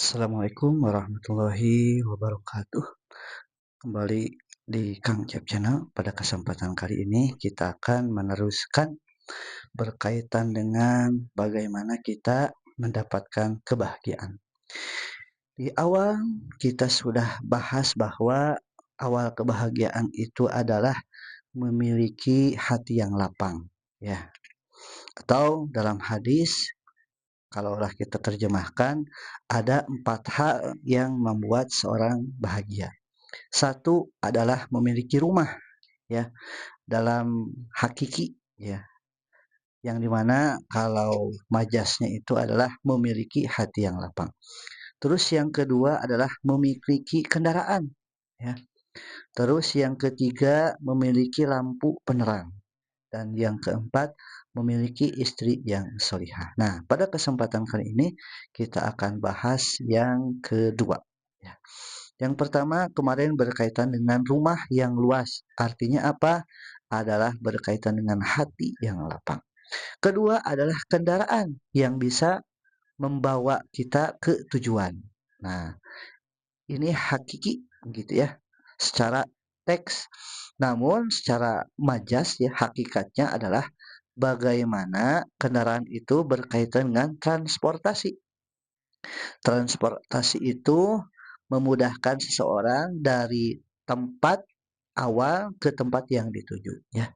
Assalamualaikum warahmatullahi wabarakatuh. Kembali di Kang Cep Channel. Pada kesempatan kali ini kita akan meneruskan berkaitan dengan bagaimana kita mendapatkan kebahagiaan. Di awal kita sudah bahas bahwa awal kebahagiaan itu adalah memiliki hati yang lapang, ya. Atau dalam hadis kalaulah kita terjemahkan, ada 4 hal yang membuat seorang bahagia. Satu adalah memiliki rumah, ya, dalam hakiki, ya, yang dimana kalau majasnya itu adalah memiliki hati yang lapang. Terus yang kedua adalah memiliki kendaraan, ya. Terus yang ketiga memiliki lampu penerang. Dan yang keempat, memiliki istri yang solihah. Nah, pada kesempatan kali ini kita akan bahas yang kedua. Ya. Yang pertama kemarin berkaitan dengan rumah yang luas. Artinya apa? Adalah berkaitan dengan hati yang lapang. Kedua adalah kendaraan yang bisa membawa kita ke tujuan. Nah, ini hakiki gitu ya, secara teks. Namun secara majas ya hakikatnya adalah bagaimana kendaraan itu berkaitan dengan transportasi. Transportasi itu memudahkan seseorang dari tempat awal ke tempat yang dituju ya.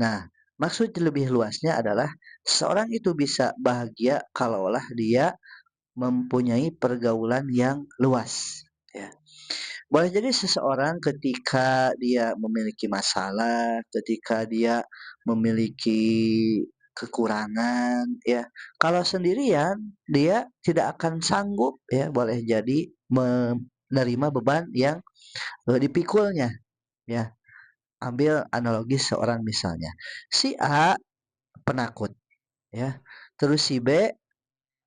Nah, maksud lebih luasnya adalah seorang itu bisa bahagia kalaulah dia mempunyai pergaulan yang luas ya. Boleh jadi seseorang ketika dia memiliki masalah, ketika dia memiliki kekurangan ya, kalau sendirian dia tidak akan sanggup ya, boleh jadi menerima beban yang dipikulnya ya. Ambil analogi seorang misalnya, si A penakut ya, terus si B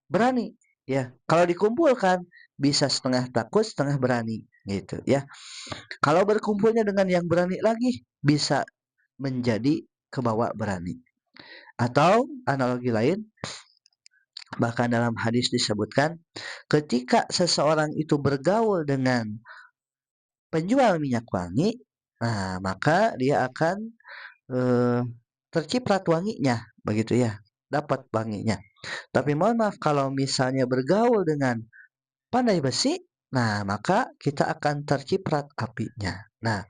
berani ya. Kalau dikumpulkan bisa setengah takut, setengah berani gitu ya. Kalau berkumpulnya dengan yang berani lagi, bisa menjadi kebawa berani. Atau analogi lain, bahkan dalam hadis disebutkan, ketika seseorang itu bergaul dengan penjual minyak wangi, nah maka dia akan eh, terciprat wanginya, begitu ya, dapat wanginya. Tapi mohon maaf kalau misalnya bergaul dengan pandai besi, nah maka kita akan terciprat apinya. Nah,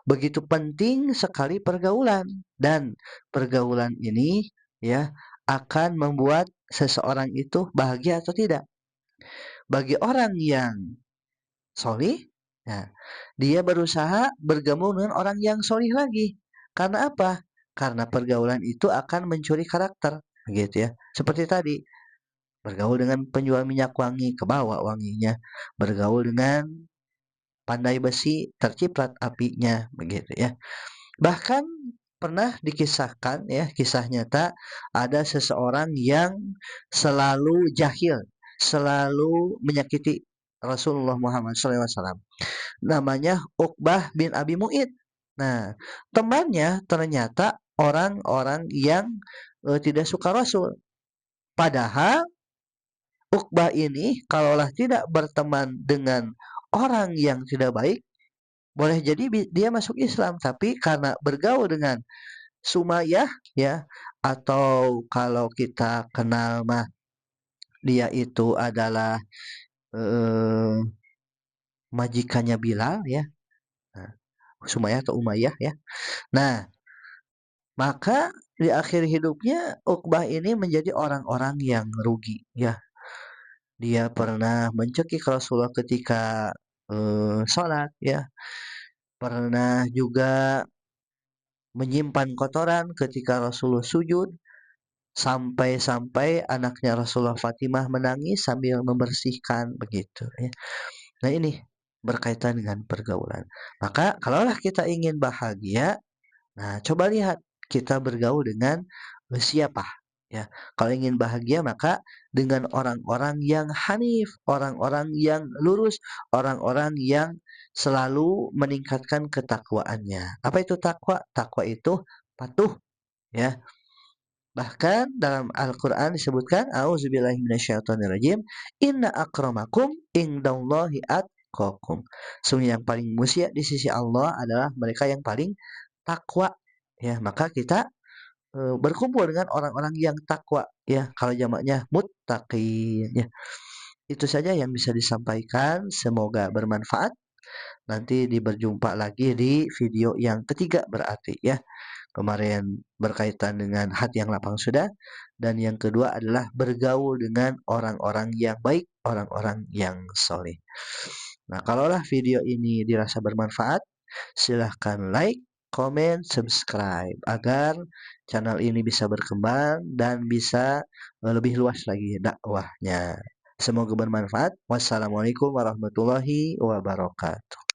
begitu penting sekali pergaulan dan pergaulan ini ya akan membuat seseorang itu bahagia atau tidak. Bagi orang yang solih, ya, dia berusaha bergabung dengan orang yang solih lagi. Karena apa? Karena pergaulan itu akan mencuri karakter, gitu ya. Seperti tadi, bergaul dengan penjual minyak wangi, kebawa wanginya. Bergaul dengan pandai besi, terciprat apinya, begitu ya. Bahkan pernah dikisahkan ya, kisah nyata ada seseorang yang selalu jahil, selalu menyakiti Rasulullah Muhammad SAW. Namanya Uqbah bin Abi Mu'id. Nah, temannya ternyata orang-orang yang tidak suka Rasul. Padahal Uqbah ini kalaulah tidak berteman dengan orang yang tidak baik, boleh jadi dia masuk Islam, tapi karena bergaul dengan Sumayyah ya, atau kalau kita kenal mah dia itu adalah eh, majikannya Bilal ya. Nah, Sumayyah atau Umayyah ya. Nah, maka di akhir hidupnya Uqbah ini menjadi orang-orang yang rugi ya. Dia pernah mencekik Rasulullah ketika sholat ya, pernah juga menyimpan kotoran ketika Rasulullah sujud, sampai-sampai anaknya Rasulullah Fatimah menangis sambil membersihkan begitu ya. Nah, ini berkaitan dengan pergaulan. Maka kalaulah kita ingin bahagia, nah coba lihat kita bergaul dengan siapa ya. Kalau ingin bahagia maka dengan orang-orang yang hanif, orang-orang yang lurus, orang-orang yang selalu meningkatkan ketakwaannya. Apa itu takwa? Takwa itu patuh ya, Bahkan dalam Al-Qur'an disebutkan, "A'udzubillahi minasyaitonirrajim, inna akramakum indallahi atqakum." Sungguh yang paling mulia di sisi Allah adalah mereka yang paling takwa. Ya, maka kita berkumpul dengan orang-orang yang takwa ya, kalau jamaknya muttaqin ya. Itu saja yang bisa disampaikan, semoga bermanfaat. Nanti berjumpa lagi di video yang ketiga berarti ya. Kemarin berkaitan dengan hati yang lapang sudah, dan yang kedua adalah bergaul dengan orang-orang yang baik, orang-orang yang soleh. Nah, kalaulah video ini dirasa bermanfaat, silahkan like, komen, subscribe agar channel ini bisa berkembang dan bisa lebih luas lagi dakwahnya. Semoga bermanfaat. Wassalamualaikum warahmatullahi wabarakatuh.